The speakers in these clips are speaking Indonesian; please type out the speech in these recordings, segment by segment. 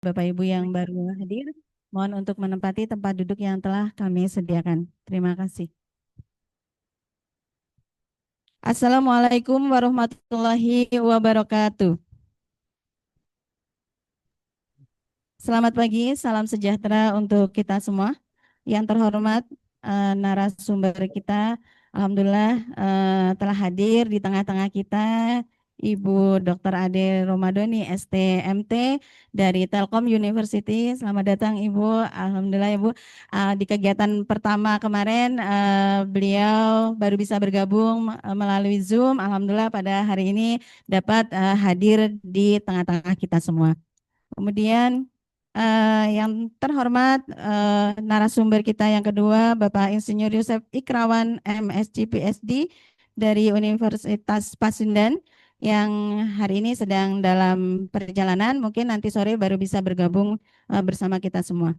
Bapak Ibu yang baru hadir, mohon untuk menempati tempat duduk yang telah kami sediakan. Terima kasih. Assalamualaikum warahmatullahi wabarakatuh. Selamat pagi, salam sejahtera untuk kita semua. Yang terhormat narasumber kita, alhamdulillah telah hadir di tengah-tengah kita Ibu Dr. Ade Romadoni, STMT dari Telkom University. Selamat datang Ibu. Alhamdulillah Ibu, di kegiatan pertama kemarin beliau baru bisa bergabung melalui Zoom. Alhamdulillah pada hari ini dapat hadir di tengah-tengah kita semua. Kemudian yang terhormat narasumber kita yang kedua Bapak Insinyur Yusef Ikrawan MSc PhD dari Universitas Pasundan yang hari ini sedang dalam perjalanan, mungkin nanti sore baru bisa bergabung bersama kita semua.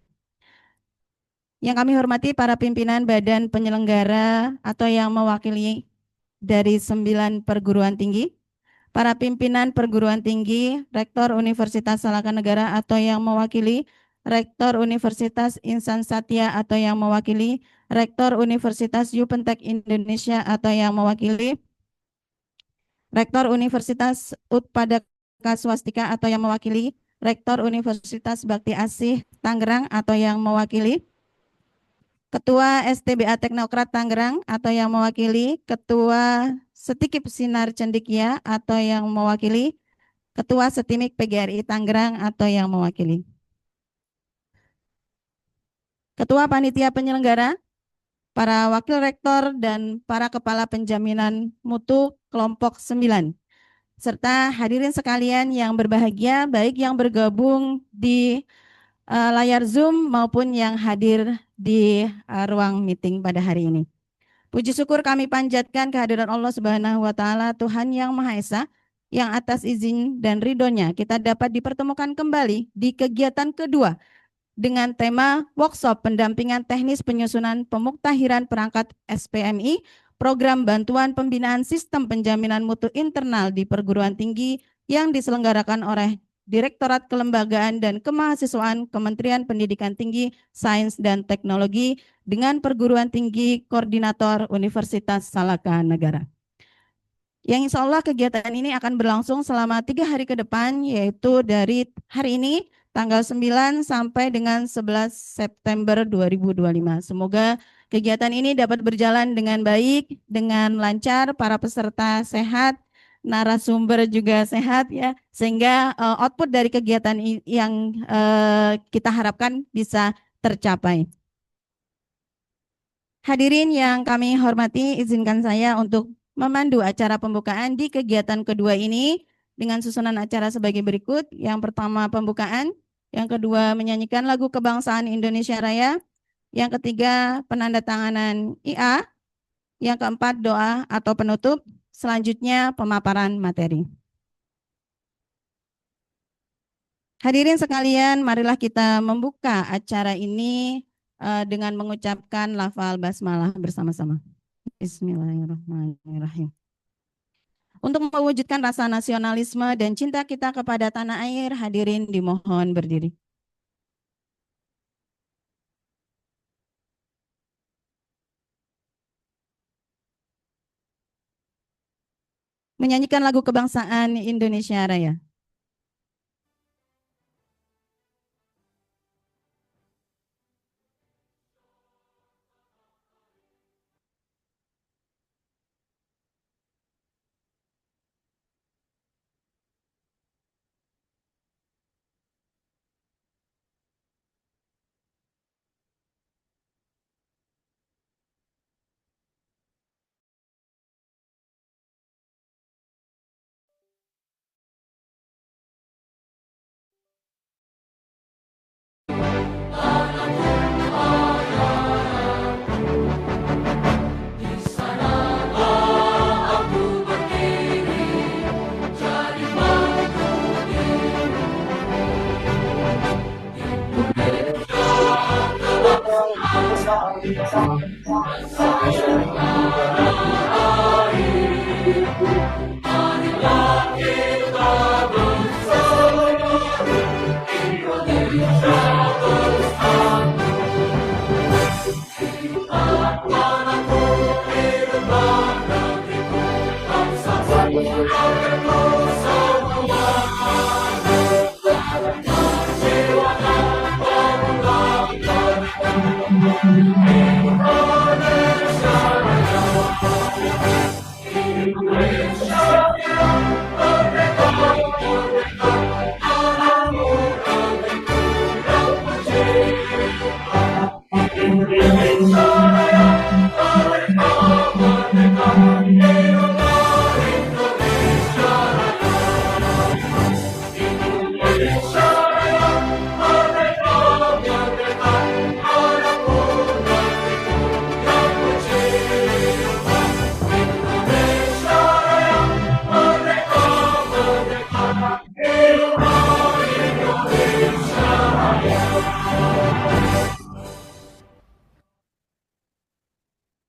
Yang kami hormati para pimpinan badan penyelenggara atau yang mewakili dari 9 perguruan tinggi, para pimpinan perguruan tinggi, Rektor Universitas Salaka Negara atau yang mewakili, Rektor Universitas Insan Satya atau yang mewakili, Rektor Universitas Yupentek Indonesia atau yang mewakili, Rektor Universitas Utpadaka Swastika atau yang mewakili, Rektor Universitas Bakti Asih Tangerang atau yang mewakili, Ketua STBA Teknokrat Tangerang atau yang mewakili, Ketua Setikip Sinar Cendikia atau yang mewakili, Ketua Setimik PGRI Tangerang atau yang mewakili. Ketua Panitia Penyelenggara, para Wakil Rektor dan para Kepala Penjaminan Mutu Kelompok 9, serta hadirin sekalian yang berbahagia, baik yang bergabung di layar Zoom maupun yang hadir di ruang meeting pada hari ini. Puji syukur kami panjatkan kehadiran Allah Subhanahu wa Ta'ala, Tuhan yang Maha Esa, yang atas izin dan ridhonya kita dapat dipertemukan kembali di kegiatan kedua dengan tema workshop pendampingan teknis penyusunan pemuktahiran perangkat SPMI, program bantuan pembinaan sistem penjaminan mutu internal di perguruan tinggi yang diselenggarakan oleh Direktorat Kelembagaan dan Kemahasiswaan Kementerian Pendidikan Tinggi, Sains dan Teknologi dengan Perguruan Tinggi Koordinator Universitas Salaka Negara. Yang insya Allah kegiatan ini akan berlangsung selama 3 hari ke depan, yaitu dari hari ini tanggal 9 sampai dengan 11 September 2025. Semoga kegiatan ini dapat berjalan dengan baik, dengan lancar, para peserta sehat, narasumber juga sehat ya, sehingga output dari kegiatan yang kita harapkan bisa tercapai. Hadirin yang kami hormati, izinkan saya untuk memandu acara pembukaan di kegiatan kedua ini dengan susunan acara sebagai berikut. Yang pertama pembukaan, yang kedua menyanyikan lagu kebangsaan Indonesia Raya, yang ketiga penandatanganan IA, yang keempat doa atau penutup, selanjutnya pemaparan materi. Hadirin sekalian, marilah kita membuka acara ini dengan mengucapkan lafal basmalah bersama-sama. Bismillahirrahmanirrahim. Untuk mewujudkan rasa nasionalisme dan cinta kita kepada tanah air, hadirin dimohon berdiri. Menyanyikan lagu kebangsaan Indonesia Raya.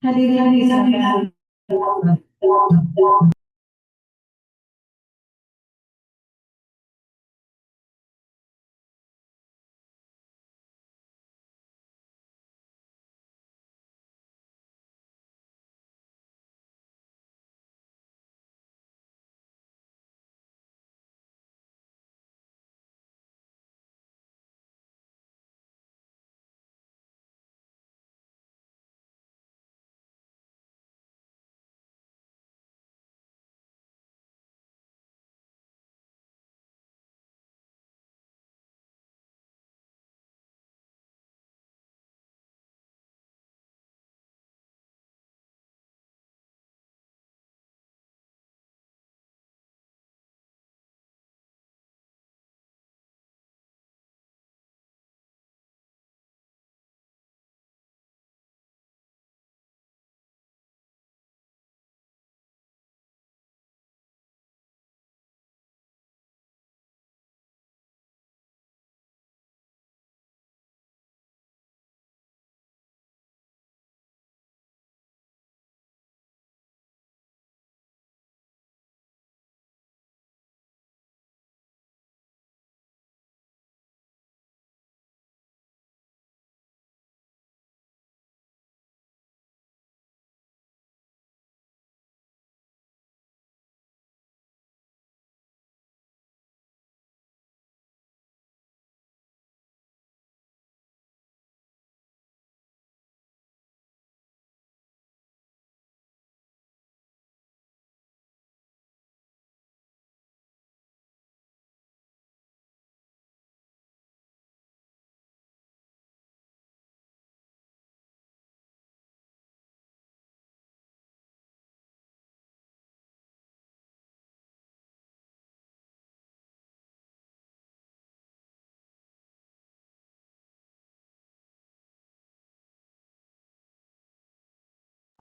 Hadirin disilakan.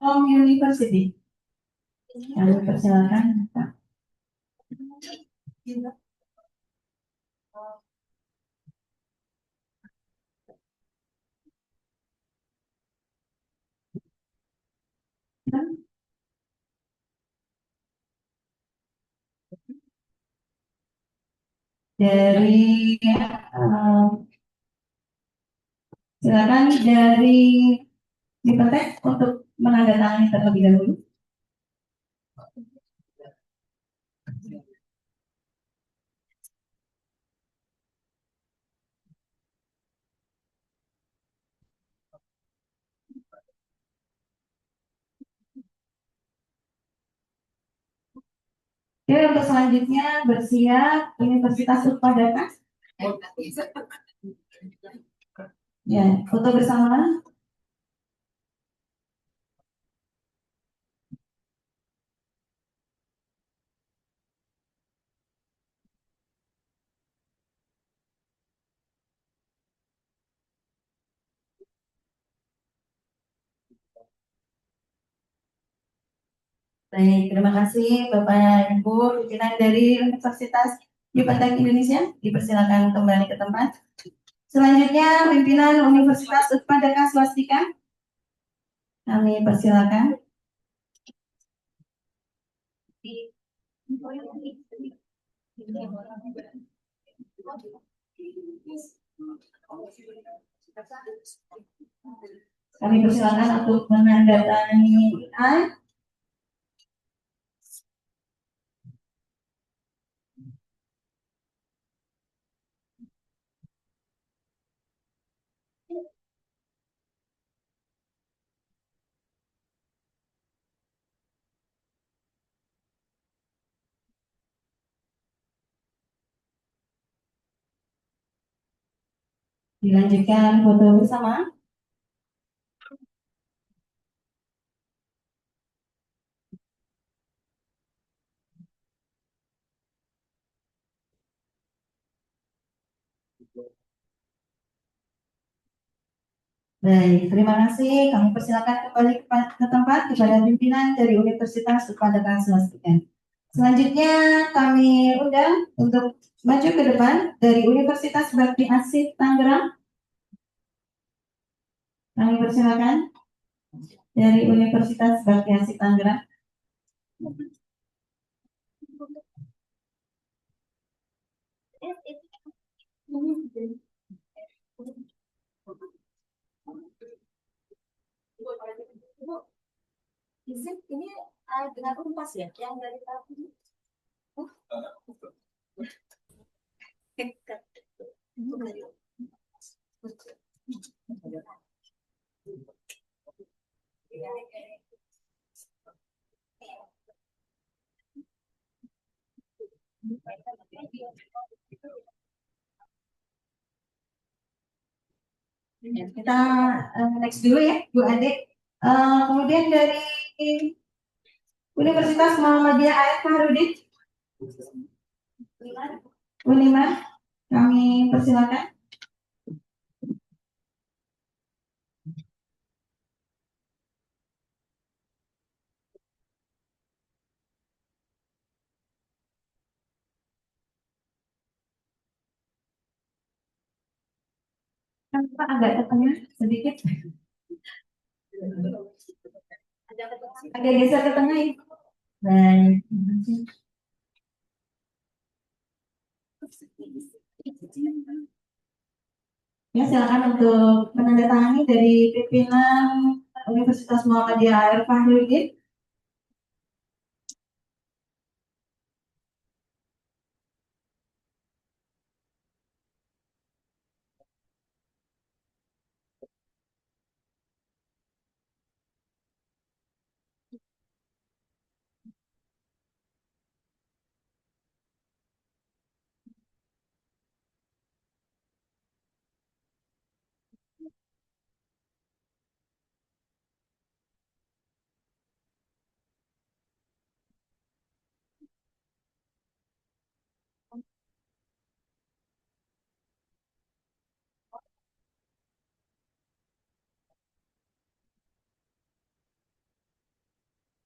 Home University. Kami persilakan. Dari silakan dari Dipetek untuk menandatangani terlebih dahulu. Oke, untuk selanjutnya bersiap Universitas Utpadaka. Ya, foto bersama. Baik, terima kasih Bapak Ibu pimpinan dari Universitas Yucatan Indonesia. Dipersilakan kembali ke tempat. Selanjutnya pimpinan Universitas Utpadaka Swastika. Kami persilakan. Kami persilakan untuk menandatangani I. Dilanjutkan foto bersama. Baik, terima kasih. Kami persilakan kembali ke tempat kepada pimpinan dari Universitas Upadana Swastika. Selanjutnya kami undang untuk maju ke depan dari Universitas Bakti Asih Tangerang. Kami persilakan dari Universitas Bakti Asih Tangerang. Izin ini dengan Unpas ya, yang dari tahun. Ya, kita next dulu ya, Bu Ade. Kemudian dari Universitas Muhammadiyah Air Fahrudin, Unima, kami persilakan. Pak agak ke tengah sedikit, agak geser ke tengah ya. Baik. Ya, silakan untuk menandatangani dari pimpinan Universitas Muhammadiyah Air Fahrudin.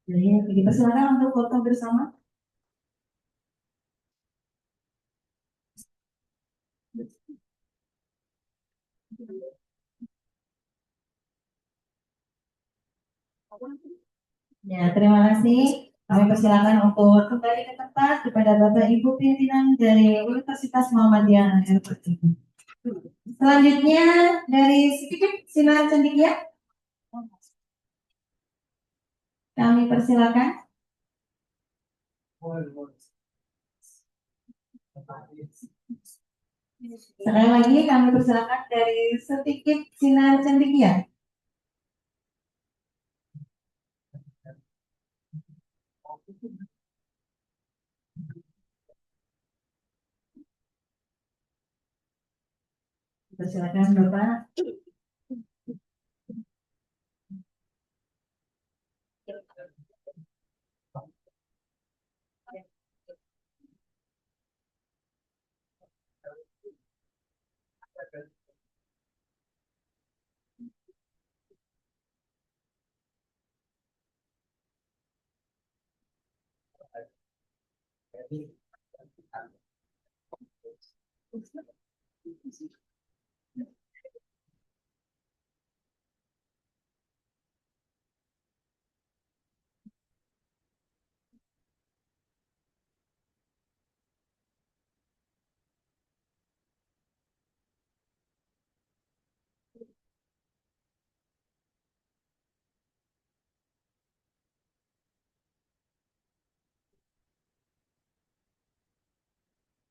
Jadi, dipersilakan untuk foto bersama. Ya, terima kasih. Kami persilakan untuk kembali ke tempat kepada Bapak Ibu pimpinan dari Universitas Muhammadiyah Airport. Selanjutnya dari sedikit Sinar Cendikia, kami persilakan. Sekali lagi kami persilakan dari sedikit Sinar Cendikia. Persilakan Bapak.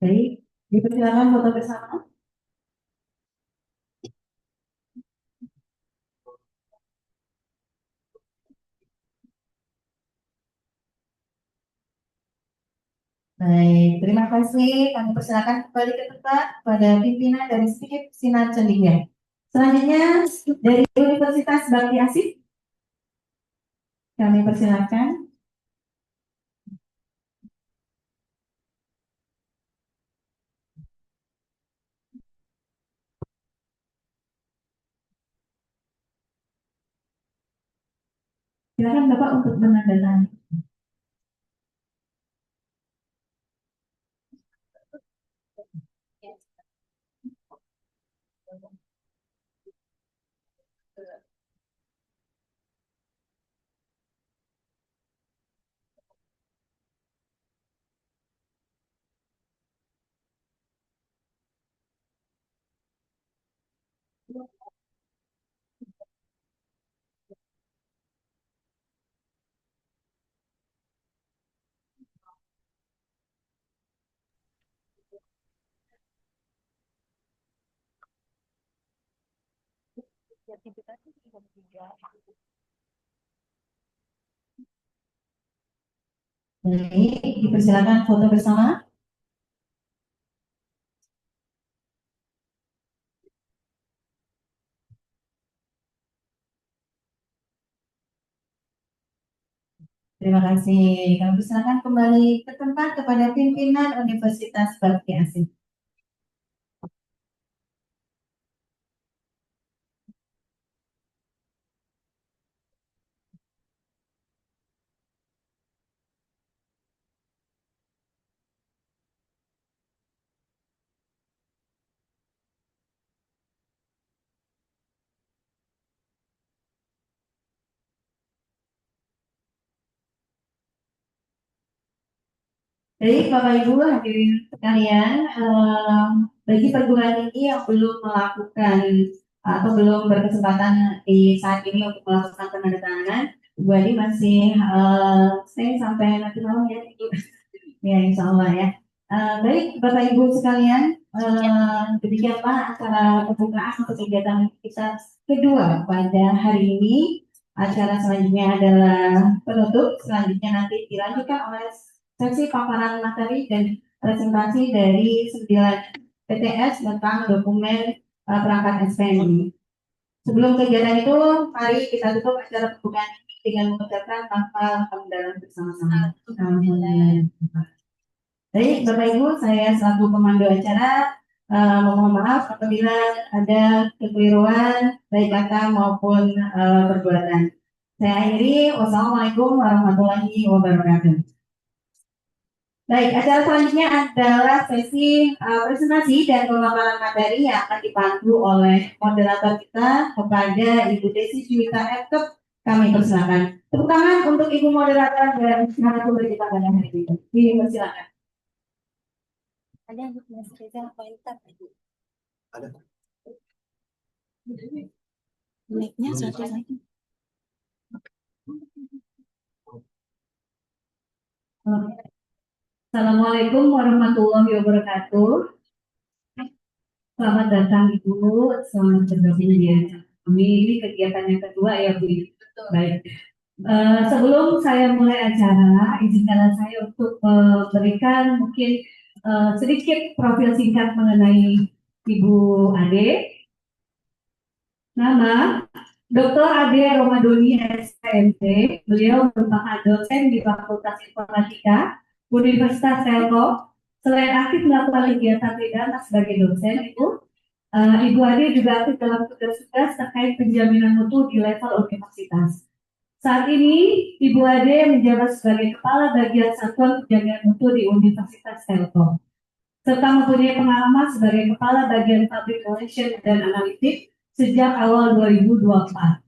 Baik, dipersilakan foto bersama. Baik, terima kasih. Kami persilakan kembali ke tempat pada pimpinan dari Skip Sinar Cendikia. Selanjutnya dari Universitas Bakti Asih, kami persilakan. Silakan Bapak untuk menandatangani. Baik, dipersilakan foto bersama. Terima kasih. Kami persilakan kembali ke tempat kepada pimpinan Universitas Bakti Asih. Baik, Bapak Ibu hadirin sekalian, bagi perguruan tinggi yang belum melakukan atau belum berkesempatan di saat ini untuk melakukan penandatanganan, Bu Adi masih stay sampai nanti malam ya, Ibu. Ya, insya Allah ya. Baik, Bapak Ibu sekalian, demikianlah acara pembukaan untuk kegiatan kita kedua pada hari ini. Acara selanjutnya adalah penutup. Selanjutnya nanti dilanjutkan oleh sesi paparan materi dan presentasi dari 9 PTS tentang dokumen perangkat SPNI. Sebelum kegiatan itu, mari kita tutup acara pembukaan ini dengan mengucapkan lafal hamdalah bersama-sama. Alhamdulillah. Baik, Bapak Ibu, saya selaku pemandu acara mohon maaf apabila ada kekeliruan baik kata maupun perbuatan. Saya akhiri. Wassalamualaikum warahmatullahi wabarakatuh. Baik, acara selanjutnya adalah sesi presentasi dan pemaparan materi yang akan dipandu oleh moderator kita kepada Ibu Desi Juwita Epkep. Kami persilakan. Tepuk tangan untuk Ibu moderator dan narasumber kita pada hari ini. Dipersilakan. Ada yang Mas Reza komentar tadi. Ada. Mic-nya satu-satu. Assalamualaikum warahmatullahi wabarakatuh. Selamat datang Ibu, selamat bergabung di acara kami. Ini kegiatan yang kedua ya Bu. Baik. Sebelum saya mulai acara, izinkan saya untuk memberikan mungkin sedikit profil singkat mengenai Ibu Ade. Nama Dr. Ade Romadoni SPMT. Beliau merupakan dosen di Fakultas Informatika Universitas Telkom. Selain aktif melakukan kegiatan pidana sebagai dosen, Ibu Ade juga aktif dalam tugas-tugas terkait penjaminan mutu di level universitas. Saat ini, Ibu Ade menjabat sebagai Kepala Bagian Satuan Penjaminan Mutu di Universitas Telkom, serta mempunyai pengalaman sebagai Kepala Bagian Public Relations dan Analitik sejak awal 2024.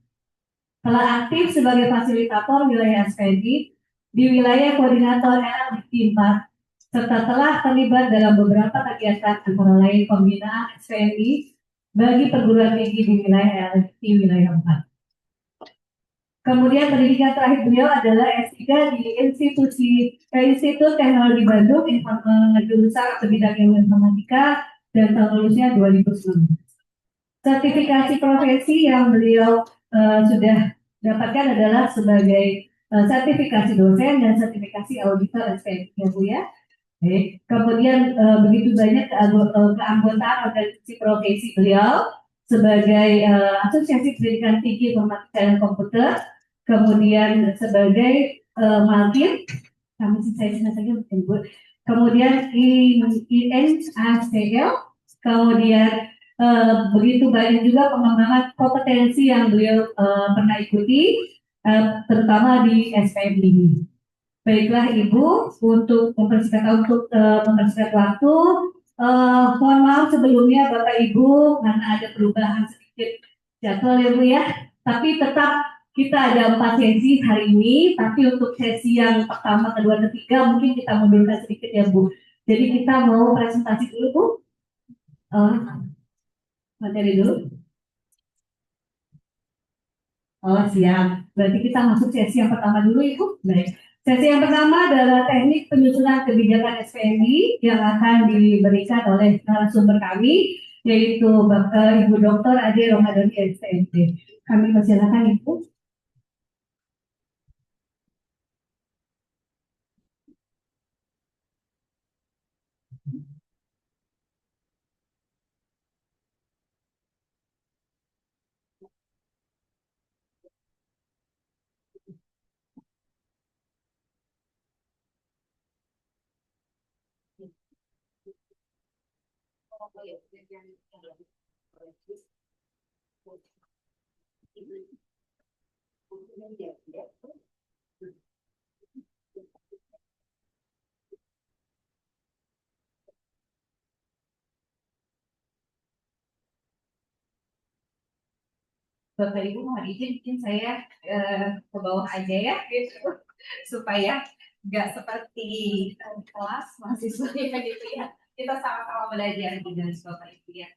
Telah aktif sebagai fasilitator wilayah SPNI di wilayah koordinator LDP 4, serta telah terlibat dalam beberapa kegiatan antara lain pembinaan SPNI bagi perguruan tinggi di wilayah LDP wilayah 4. Kemudian pendidikan terakhir beliau adalah S3 di Institut Teknologi Bandung, jurusan atau bidang ilmu informatika, dan tahun lulusnya 2019. Sertifikasi profesi yang beliau sudah dapatkan adalah sebagai sertifikasi dosen dan sertifikasi auditor SPNI ya Bu ya. Kemudian begitu banyak keanggotaan organisasi profesi beliau sebagai Asosiasi Pendidikan Tinggi Informatika dan Komputer, kemudian sebagai Malkin, kami saya saja disebut, kemudian INACL, kemudian begitu banyak juga pengembangan kompetensi yang beliau pernah ikuti, terutama di SPM ini. Baiklah Ibu, untuk mempersingkat waktu, mohon maaf sebelumnya Bapak Ibu karena ada perubahan sedikit jadwal ya Bu ya. Tapi tetap kita ada 4 sesi hari ini, tapi untuk sesi yang pertama, kedua, ketiga mungkin kita mundurkan sedikit ya Bu. Jadi kita mau presentasi dulu Bu, materi dulu. Oh siap. Berarti kita masuk sesi yang pertama dulu Ibu. Baik. Sesi yang pertama adalah teknik penyusunan kebijakan SPMI yang akan diberikan oleh narasumber kami, yaitu Ibu Dr. Ade Romadhani SPMT. Kami persilakan Ibu. Bapak Ibu mohon izin mungkin saya ke bawah aja ya gitu supaya nggak seperti kelas mahasiswa gitu ya, kita sama-sama belajar gitu Bapak Ibu ya.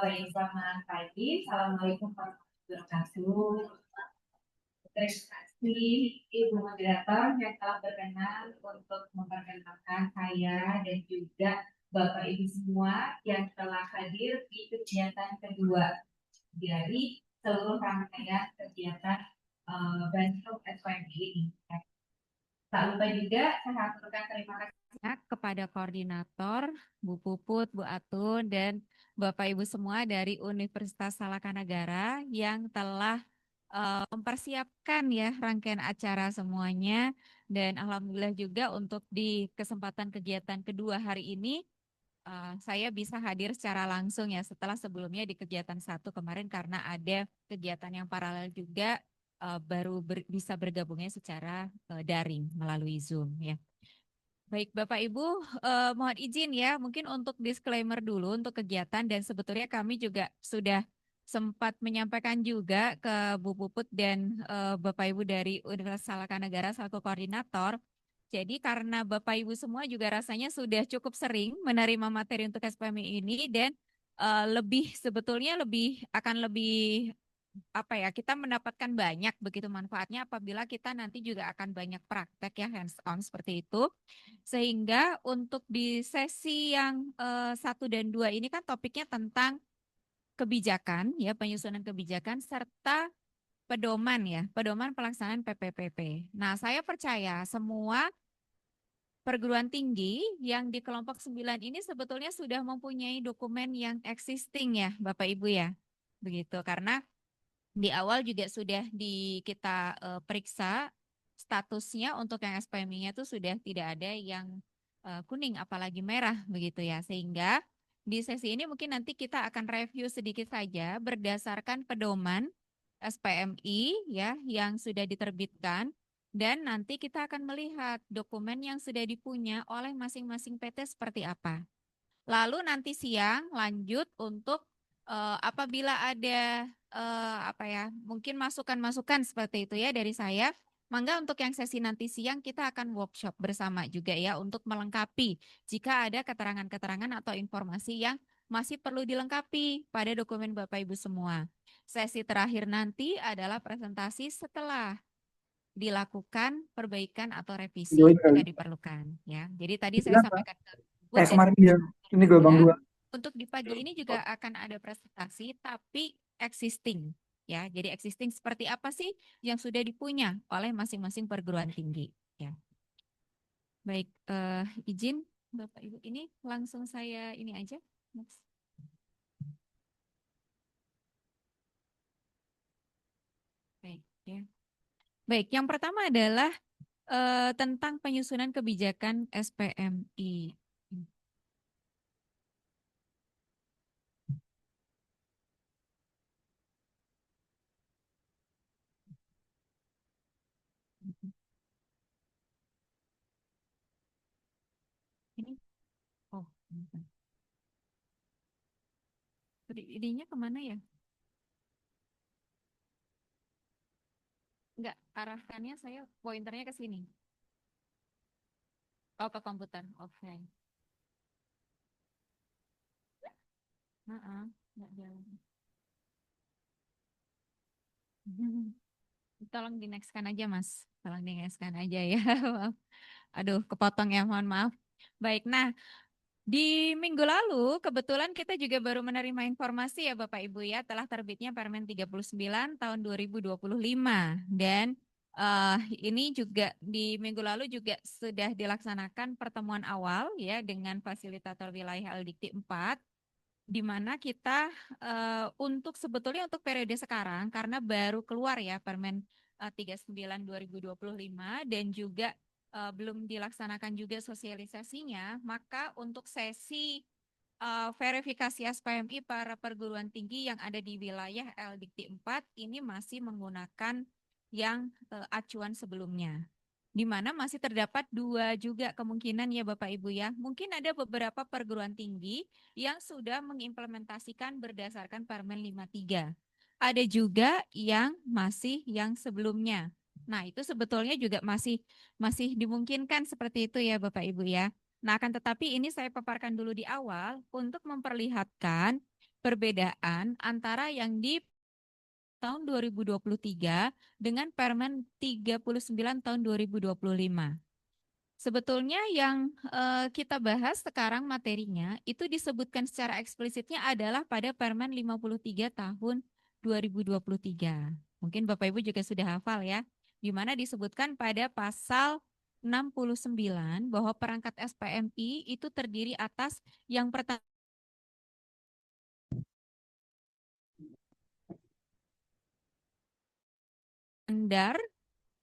Baik, selamat pagi, assalamualaikum warahmatullahi wabarakatuh. Terima kasih Ibu Moderator yang telah berkenan untuk memperkenalkan saya dan juga Bapak Ibu semua yang telah hadir di kegiatan kedua dari seluruh rangkaian kegiatan Bandung SPMI ini. Tak lupa juga saya aturkan terima kasih kepada koordinator Bu Puput, Bu Atun, dan Bapak Ibu semua dari Universitas Salakanagara yang telah mempersiapkan ya rangkaian acara semuanya. Dan alhamdulillah juga untuk di kesempatan kegiatan kedua hari ini saya bisa hadir secara langsung ya setelah sebelumnya di kegiatan satu kemarin karena ada kegiatan yang paralel juga baru bisa bergabungnya secara daring melalui Zoom ya. Baik Bapak Ibu, mohon izin ya mungkin untuk disclaimer dulu untuk kegiatan dan sebetulnya kami juga sudah sempat menyampaikan juga ke Bu Puput dan Bapak Ibu dari Universitas Salakanagara selaku koordinator. Jadi karena Bapak Ibu semua juga rasanya sudah cukup sering menerima materi untuk SPMI ini dan lebih sebetulnya lebih apa ya, kita mendapatkan banyak begitu manfaatnya apabila kita nanti juga akan banyak praktek ya hands on seperti itu. Sehingga untuk di sesi yang 1 dan 2 ini kan topiknya tentang kebijakan ya, penyusunan kebijakan serta pedoman ya, pedoman pelaksanaan PPPP. Nah, saya percaya semua perguruan tinggi yang di kelompok 9 ini sebetulnya sudah mempunyai dokumen yang existing ya, Bapak Ibu ya. Begitu, karena di awal juga sudah kita periksa statusnya untuk yang SPMI-nya itu sudah tidak ada yang kuning apalagi merah begitu ya. Sehingga di sesi ini mungkin nanti kita akan review sedikit saja berdasarkan pedoman SPMI ya yang sudah diterbitkan dan nanti kita akan melihat dokumen yang sudah dipunya oleh masing-masing PT seperti apa. Lalu nanti siang lanjut untuk apabila ada apa ya, mungkin masukan-masukan seperti itu ya dari saya. Mangga untuk yang sesi nanti siang kita akan workshop bersama juga ya untuk melengkapi jika ada keterangan-keterangan atau informasi yang masih perlu dilengkapi pada dokumen Bapak Ibu semua. Sesi terakhir nanti adalah presentasi setelah dilakukan perbaikan atau revisi jika diperlukan ya. Jadi tadi saya sampaikan ke Bu dan kemarin ya, ini gelombang ya, 2. untuk di pagi ini juga akan ada presentasi tapi existing ya. Jadi existing seperti apa sih yang sudah dipunya oleh masing-masing perguruan tinggi ya. Baik, izin Bapak Ibu, ini langsung saya ini aja. Next. Baik, ya. Baik, yang pertama adalah tentang penyusunan kebijakan SPMI. Ini, oh, bentar. Idenya kemana ya? Enggak, arahkannya saya pointernya ke sini. Oh, ke komputer. Oke. Heeh, enggak jalan. Tolong di nextkan aja, Mas. Tolong di nextkan aja ya. Maaf. Aduh, kepotong ya, mohon maaf. Baik, nah di minggu lalu kebetulan kita juga baru menerima informasi ya Bapak Ibu ya telah terbitnya Permen 39 tahun 2025 dan ini juga di minggu lalu juga sudah dilaksanakan pertemuan awal ya dengan fasilitator wilayah Aldikti 4 di mana kita untuk sebetulnya untuk periode sekarang karena baru keluar ya Permen 39 2025 dan juga belum dilaksanakan juga sosialisasinya, maka untuk sesi verifikasi SPMI para perguruan tinggi yang ada di wilayah LDikti 4 ini masih menggunakan yang acuan sebelumnya. Di mana masih terdapat dua juga kemungkinan ya Bapak Ibu ya. Mungkin ada beberapa perguruan tinggi yang sudah mengimplementasikan berdasarkan Permen 53. Ada juga yang masih yang sebelumnya. Nah, itu sebetulnya juga masih dimungkinkan seperti itu ya Bapak Ibu ya. Nah, akan tetapi ini saya paparkan dulu di awal untuk memperlihatkan perbedaan antara yang di tahun 2023 dengan Permen 39 tahun 2025. Sebetulnya yang kita bahas sekarang materinya itu disebutkan secara eksplisitnya adalah pada Permen 53 tahun 2023. Mungkin Bapak Ibu juga sudah hafal ya, di mana disebutkan pada pasal 69 bahwa perangkat SPMI itu terdiri atas yang pertama standar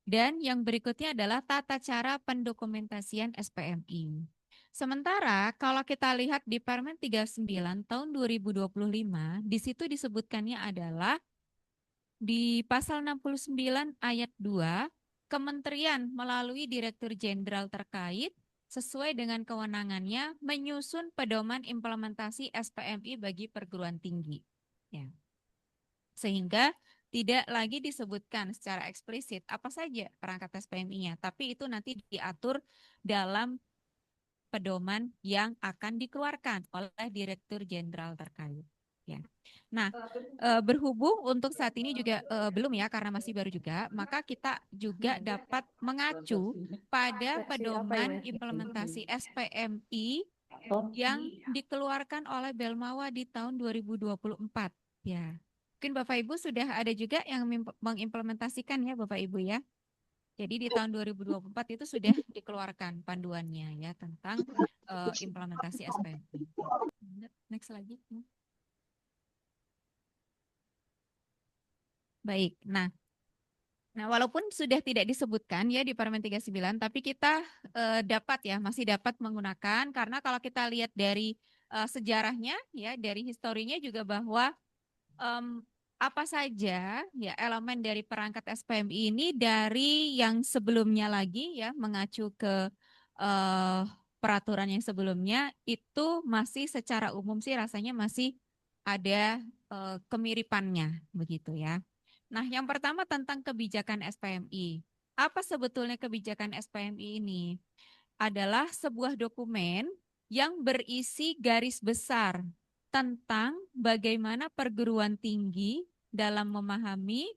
dan yang berikutnya adalah tata cara pendokumentasian SPMI. Sementara kalau kita lihat di Permen 39 tahun 2025, di situ disebutkannya adalah di pasal 69 ayat 2, Kementerian melalui Direktur Jenderal terkait sesuai dengan kewenangannya menyusun pedoman implementasi SPMI bagi perguruan tinggi. Ya. Sehingga tidak lagi disebutkan secara eksplisit apa saja perangkat SPMI-nya, tapi itu nanti diatur dalam pedoman yang akan dikeluarkan oleh Direktur Jenderal terkait. Ya. Nah, berhubung untuk saat ini juga belum ya karena masih baru juga, maka kita juga dapat mengacu pada pedoman implementasi SPMI yang dikeluarkan oleh Belmawa di tahun 2024. Ya. Mungkin Bapak Ibu sudah ada juga yang mengimplementasikan ya Bapak Ibu ya. Jadi di tahun 2024 itu sudah dikeluarkan panduannya ya tentang implementasi SPMI. Next lagi. Baik. Nah, walaupun sudah tidak disebutkan ya di Permen 39, tapi kita dapat ya, masih dapat menggunakan karena kalau kita lihat dari sejarahnya ya, dari historinya juga bahwa em, apa saja ya elemen dari perangkat SPMI ini dari yang sebelumnya lagi ya mengacu ke eh, peraturan yang sebelumnya itu masih secara umum sih rasanya masih ada kemiripannya begitu ya. Nah, yang pertama tentang kebijakan SPMI. Apa sebetulnya kebijakan SPMI ini? Adalah sebuah dokumen yang berisi garis besar tentang bagaimana perguruan tinggi dalam memahami,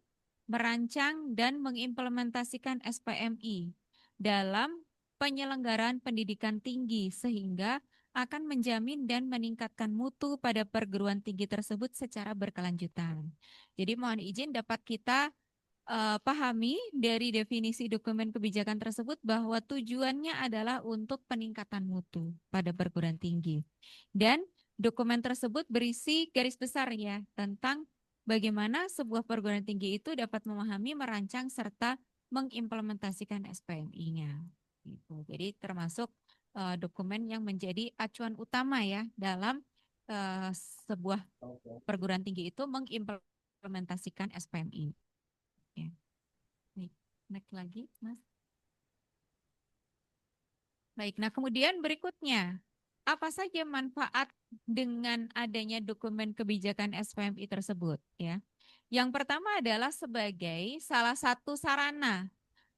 merancang, dan mengimplementasikan SPMI dalam penyelenggaraan pendidikan tinggi sehingga akan menjamin dan meningkatkan mutu pada perguruan tinggi tersebut secara berkelanjutan. Jadi mohon izin dapat kita pahami dari definisi dokumen kebijakan tersebut bahwa tujuannya adalah untuk peningkatan mutu pada perguruan tinggi. Dan dokumen tersebut berisi garis besar ya tentang bagaimana sebuah perguruan tinggi itu dapat memahami, merancang, serta mengimplementasikan SPMI-nya. Gitu. Jadi termasuk dokumen yang menjadi acuan utama ya dalam sebuah perguruan tinggi itu mengimplementasikan SPMI. Ya. Baik, next lagi, Mas. Baik, nah kemudian berikutnya, apa saja manfaat dengan adanya dokumen kebijakan SPMI tersebut? Ya, yang pertama adalah sebagai salah satu sarana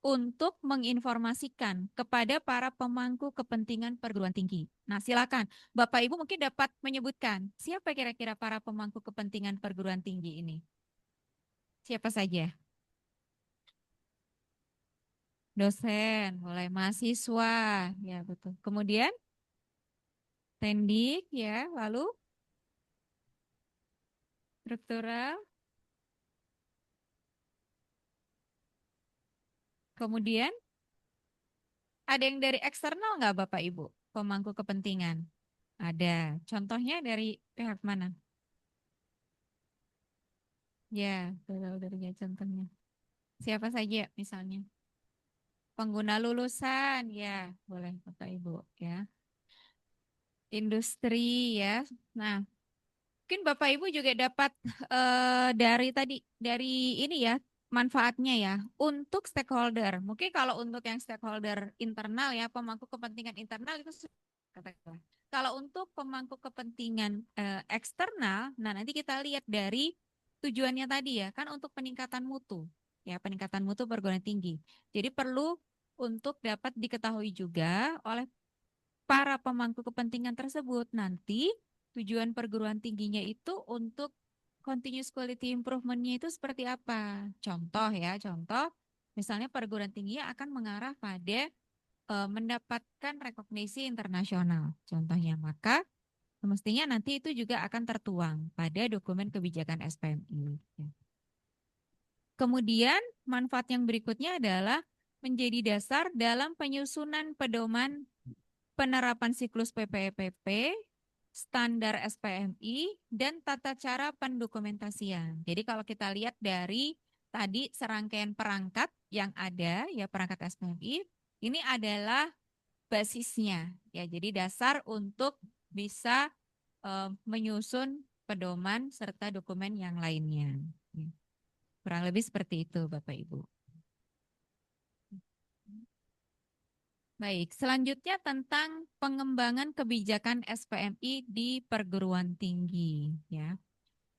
untuk menginformasikan kepada para pemangku kepentingan perguruan tinggi. Nah, silakan Bapak Ibu mungkin dapat menyebutkan siapa kira-kira para pemangku kepentingan perguruan tinggi ini? Siapa saja? Dosen, mulai mahasiswa, ya betul. Kemudian tendik, ya, lalu struktural, kemudian ada yang dari eksternal nggak Bapak Ibu, pemangku kepentingan? Ada. Contohnya dari pihak mana? Ya, betul dari contohnya. Siapa saja misalnya? Pengguna lulusan, ya, boleh Bapak Ibu, ya. Industri, ya. Nah, mungkin Bapak Ibu juga dapat dari tadi dari ini ya manfaatnya ya untuk stakeholder. Mungkin kalau untuk yang stakeholder internal ya pemangku kepentingan internal itu katakanlah. Kalau untuk pemangku kepentingan eksternal, nah nanti kita lihat dari tujuannya tadi ya kan untuk peningkatan mutu ya peningkatan mutu perguruan tinggi. Jadi perlu untuk dapat diketahui juga oleh para pemangku kepentingan tersebut nanti tujuan perguruan tingginya itu untuk continuous quality improvement-nya itu seperti apa? Contoh ya, contoh misalnya perguruan tingginya akan mengarah pada mendapatkan rekognisi internasional. Contohnya, maka semestinya nanti itu juga akan tertuang pada dokumen kebijakan SPMI. Ya. Kemudian manfaat yang berikutnya adalah menjadi dasar dalam penyusunan pedoman penerapan siklus PPEPP, standar SPMI, dan tata cara pendokumentasian. Jadi kalau kita lihat dari tadi serangkaian perangkat yang ada, ya perangkat SPMI, ini adalah basisnya. Ya, jadi dasar untuk bisa menyusun pedoman serta dokumen yang lainnya. Ya. Kurang lebih seperti itu, Bapak Ibu. Baik, selanjutnya tentang pengembangan kebijakan SPMI di perguruan tinggi, ya.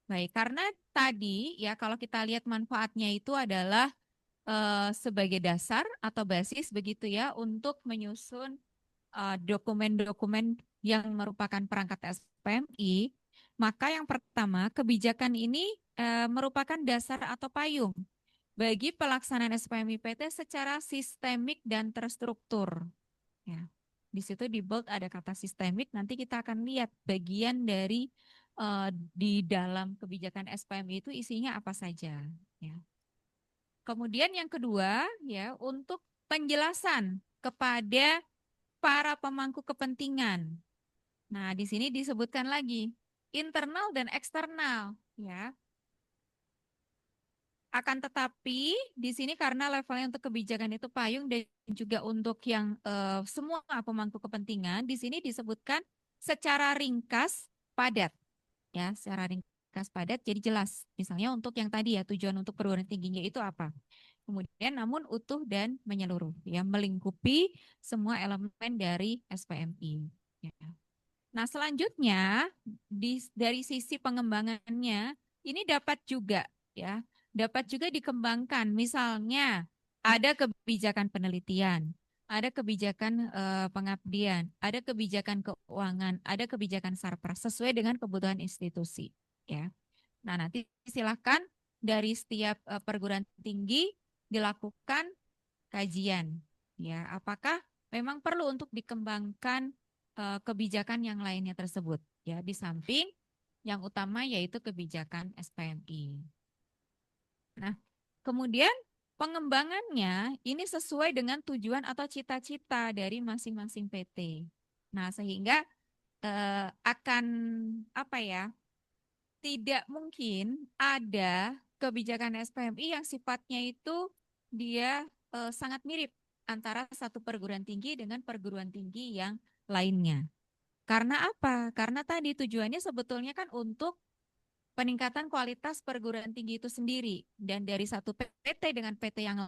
Baik, karena tadi ya kalau kita lihat manfaatnya itu adalah sebagai dasar atau basis begitu ya untuk menyusun dokumen-dokumen yang merupakan perangkat SPMI, maka yang pertama kebijakan ini merupakan dasar atau payung bagi pelaksanaan SPMI PT secara sistemik dan terstruktur. Ya. Di situ di bold ada kata sistemik, nanti kita akan lihat bagian dari di dalam kebijakan SPMI itu isinya apa saja. Ya. Kemudian yang kedua, ya untuk penjelasan kepada para pemangku kepentingan. Nah, di sini disebutkan lagi internal dan eksternal, ya. Akan tetapi di sini karena levelnya untuk kebijakan itu payung dan juga untuk yang semua pemangku kepentingan, di sini disebutkan secara ringkas padat, ya, secara ringkas padat jadi jelas. Misalnya untuk yang tadi ya tujuan untuk perguruan tingginya itu apa. Kemudian namun utuh dan menyeluruh, ya, melingkupi semua elemen dari SPMI. Ya. Nah, selanjutnya dari sisi pengembangannya ini dapat juga ya, dapat juga dikembangkan. Misalnya ada kebijakan penelitian, ada kebijakan pengabdian, ada kebijakan keuangan, ada kebijakan sarpras sesuai dengan kebutuhan institusi, ya. Nah, nanti silakan dari setiap perguruan tinggi dilakukan kajian, ya. Apakah memang perlu untuk dikembangkan kebijakan yang lainnya tersebut, ya, di samping yang utama yaitu kebijakan SPMI. Nah, kemudian pengembangannya ini sesuai dengan tujuan atau cita-cita dari masing-masing PT. Nah, sehingga akan apa ya? Tidak mungkin ada kebijakan SPMI yang sifatnya itu dia sangat mirip antara satu perguruan tinggi dengan perguruan tinggi yang lainnya. Karena apa? Karena tadi tujuannya sebetulnya kan untuk peningkatan kualitas perguruan tinggi itu sendiri. Dan dari satu PT dengan PT yang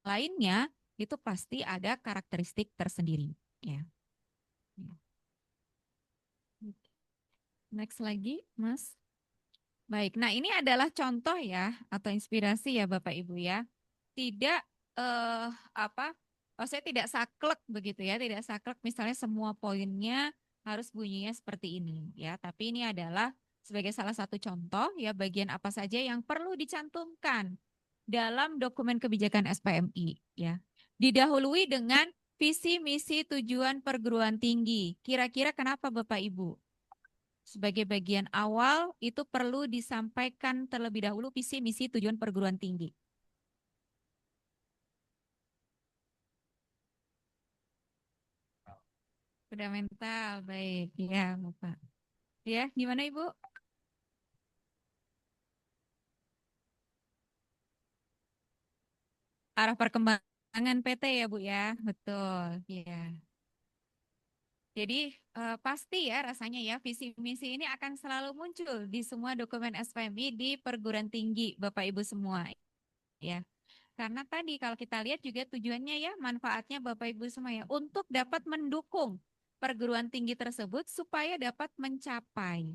lainnya itu pasti ada karakteristik tersendiri. Ya. Next lagi, Mas. Baik, nah ini adalah contoh ya atau inspirasi ya Bapak Ibu ya. Tidak apa? Saya tidak saklek begitu ya, tidak saklek misalnya semua poinnya harus bunyinya seperti ini ya. Tapi ini adalah sebagai salah satu contoh ya bagian apa saja yang perlu dicantumkan dalam dokumen kebijakan SPMI ya. Didahului dengan visi misi tujuan perguruan tinggi. Kira-kira kenapa Bapak Ibu? Sebagai bagian awal itu perlu disampaikan terlebih dahulu visi misi tujuan perguruan tinggi. Fundamental, baik ya Bapak. Ya, gimana Ibu? Arah perkembangan PT ya Bu ya, betul. Ya. Jadi pasti ya rasanya ya visi misi ini akan selalu muncul di semua dokumen SPMI di perguruan tinggi Bapak Ibu semua ya. Karena tadi kalau kita lihat juga tujuannya ya manfaatnya Bapak Ibu semua ya untuk dapat mendukung perguruan tinggi tersebut supaya dapat mencapai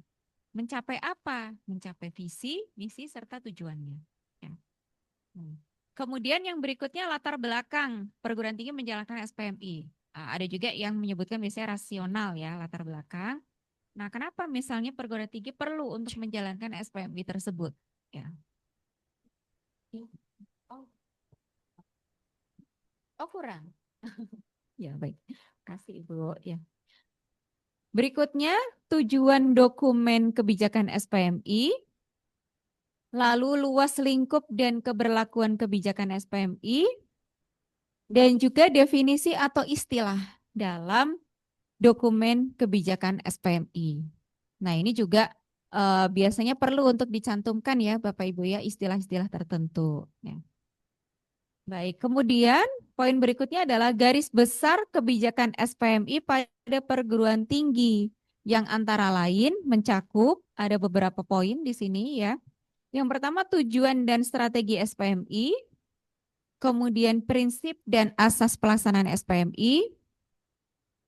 apa? Mencapai visi, misi serta tujuannya. Ya. Kemudian yang berikutnya latar belakang perguruan tinggi menjalankan SPMI. Ada juga yang menyebutkan misalnya rasional ya latar belakang. Nah, kenapa misalnya perguruan tinggi perlu untuk menjalankan SPMI tersebut? Ya. Oh, oh kurang. Ya baik. Kasih Ibu ya. Berikutnya tujuan dokumen kebijakan SPMI. Lalu luas lingkup dan keberlakuan kebijakan SPMI. Dan juga definisi atau istilah dalam dokumen kebijakan SPMI. Nah, ini juga biasanya perlu untuk dicantumkan ya Bapak Ibu ya istilah-istilah tertentu. Ya. Baik, kemudian poin berikutnya adalah garis besar kebijakan SPMI pada perguruan tinggi yang antara lain mencakup ada beberapa poin di sini ya. Yang pertama tujuan dan strategi SPMI, kemudian prinsip dan asas pelaksanaan SPMI,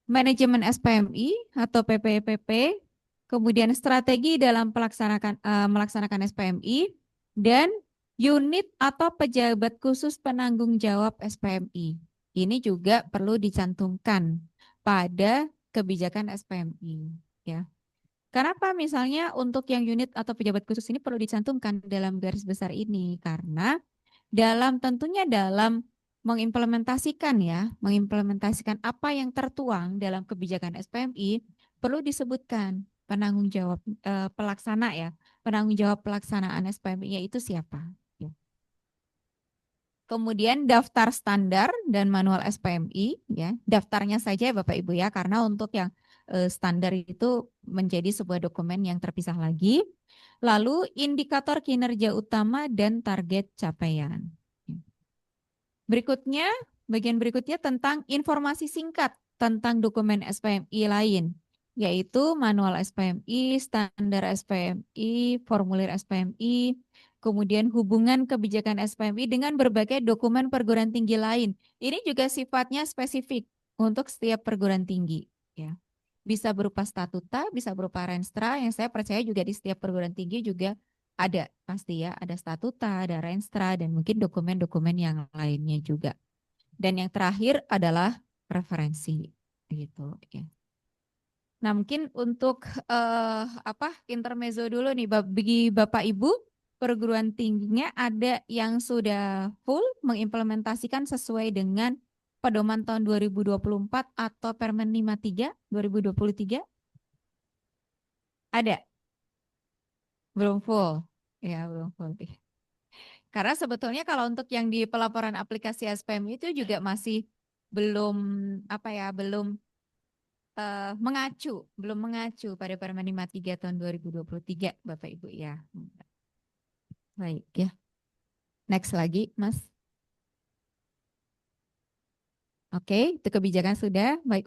manajemen SPMI atau PPPP, kemudian strategi dalam melaksanakan SPMI, dan unit atau pejabat khusus penanggung jawab SPMI. Ini juga perlu dicantumkan pada kebijakan SPMI. Ya. Kenapa misalnya untuk yang unit atau pejabat khusus ini perlu dicantumkan dalam garis besar ini? Karena tentunya dalam mengimplementasikan apa yang tertuang dalam kebijakan SPMI perlu disebutkan penanggung jawab penanggung jawab pelaksanaan SPMI yaitu siapa. Ya. Kemudian daftar standar dan manual SPMI ya, daftarnya saja Bapak Ibu ya karena untuk yang standar itu menjadi sebuah dokumen yang terpisah lagi. Lalu indikator kinerja utama dan target capaian. Berikutnya, bagian berikutnya tentang informasi singkat tentang dokumen SPMI lain, yaitu manual SPMI, standar SPMI, formulir SPMI, kemudian hubungan kebijakan SPMI dengan berbagai dokumen perguruan tinggi lain. Ini juga sifatnya spesifik untuk setiap perguruan tinggi. Ya. Bisa berupa statuta, bisa berupa renstra, yang saya percaya juga di setiap perguruan tinggi juga ada pasti ya, ada statuta, ada renstra, dan mungkin dokumen-dokumen yang lainnya juga. Dan yang terakhir adalah referensi, gitu. Ya. Nah mungkin untuk intermezzo dulu nih, bagi Bapak Ibu perguruan tingginya ada yang sudah full mengimplementasikan sesuai dengan pedoman tahun 2024 atau Permen 53 2023? Ada? Belum full. Ya, belum full. Karena sebetulnya kalau untuk yang di pelaporan aplikasi SPM itu juga masih belum apa ya, belum mengacu pada Permen 53 tahun 2023, Bapak Ibu ya. Baik ya. Next lagi, Mas. Oke, itu kebijakan sudah. Baik.